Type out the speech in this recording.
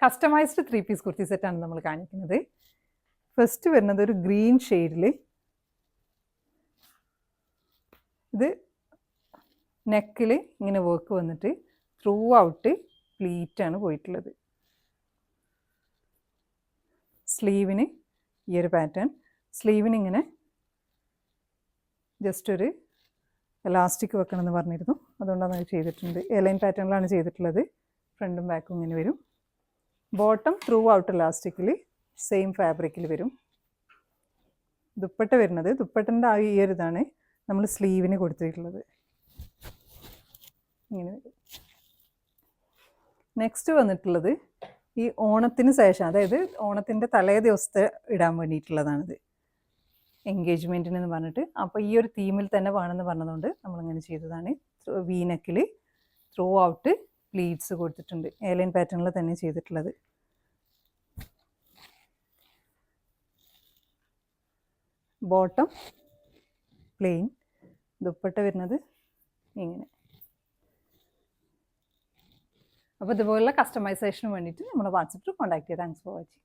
Customised 3-പീസ് kurti സെറ്റാണ് നമ്മൾ കാണിക്കുന്നത്. ഫസ്റ്റ് വരുന്നത് ഒരു ഗ്രീൻ ഷെയ്ഡിൽ, ഇത് നെക്കിൽ ഇങ്ങനെ വർക്ക് വന്നിട്ട് ത്രൂ ഔട്ട് പ്ലീറ്റാണ് പോയിട്ടുള്ളത്. സ്ലീവിന് ഈ ഒരു പാറ്റേൺ, സ്ലീവിന് ഇങ്ങനെ ജസ്റ്റ് ഒരു എലാസ്റ്റിക് വെക്കണം എന്ന് പറഞ്ഞിരുന്നു, അതുകൊണ്ടാണ് അത് ചെയ്തിട്ടുണ്ട്. എലൈൻ പാറ്റേണിലാണ് ചെയ്തിട്ടുള്ളത്. ഫ്രണ്ടും ബാക്കും ഇങ്ങനെ വരും. ബോട്ടം ത്രൂ ഔട്ട് എലാസ്റ്റിക്കിൽ സെയിം ഫാബ്രിക്കിൽ വരും. ദുപ്പട്ട വരുന്നത്, ദുപ്പട്ടൻ്റെ ഈ ഒരു ഇതാണ് നമ്മൾ സ്ലീവിന് കൊടുത്തിട്ടുള്ളത്. ഇങ്ങനെ വരും. നെക്സ്റ്റ് വന്നിട്ടുള്ളത് ഈ ഓണത്തിന് ശേഷം, അതായത് ഓണത്തിൻ്റെ തലേ ദിവസത്തെ ഇടാൻ വേണ്ടിയിട്ടുള്ളതാണിത്, എൻഗേജ്മെൻറ്റിന് എന്ന് പറഞ്ഞിട്ട്. അപ്പോൾ ഈ ഒരു തീമിൽ തന്നെ വേണമെന്ന് പറഞ്ഞതുകൊണ്ട് നമ്മളിങ്ങനെ ചെയ്തതാണ്. വി നെക്കിൽ ത്രൂ ഔട്ട് പ്ലീറ്റ്സ് കൊടുത്തിട്ടുണ്ട്. എലൈൻ പാറ്റേണിൽ തന്നെ ചെയ്തിട്ടുള്ളത്. ബോട്ടം പ്ലെയിൻ, ദുപ്പട്ട വരുന്നത് ഇങ്ങനെ. അപ്പോൾ ഇതുപോലുള്ള കസ്റ്റമൈസേഷന് വേണ്ടിയിട്ട് നമ്മുടെ വാട്സപ്പിൽ കോൺടാക്ട് ചെയ്യുക. Thanks for watching.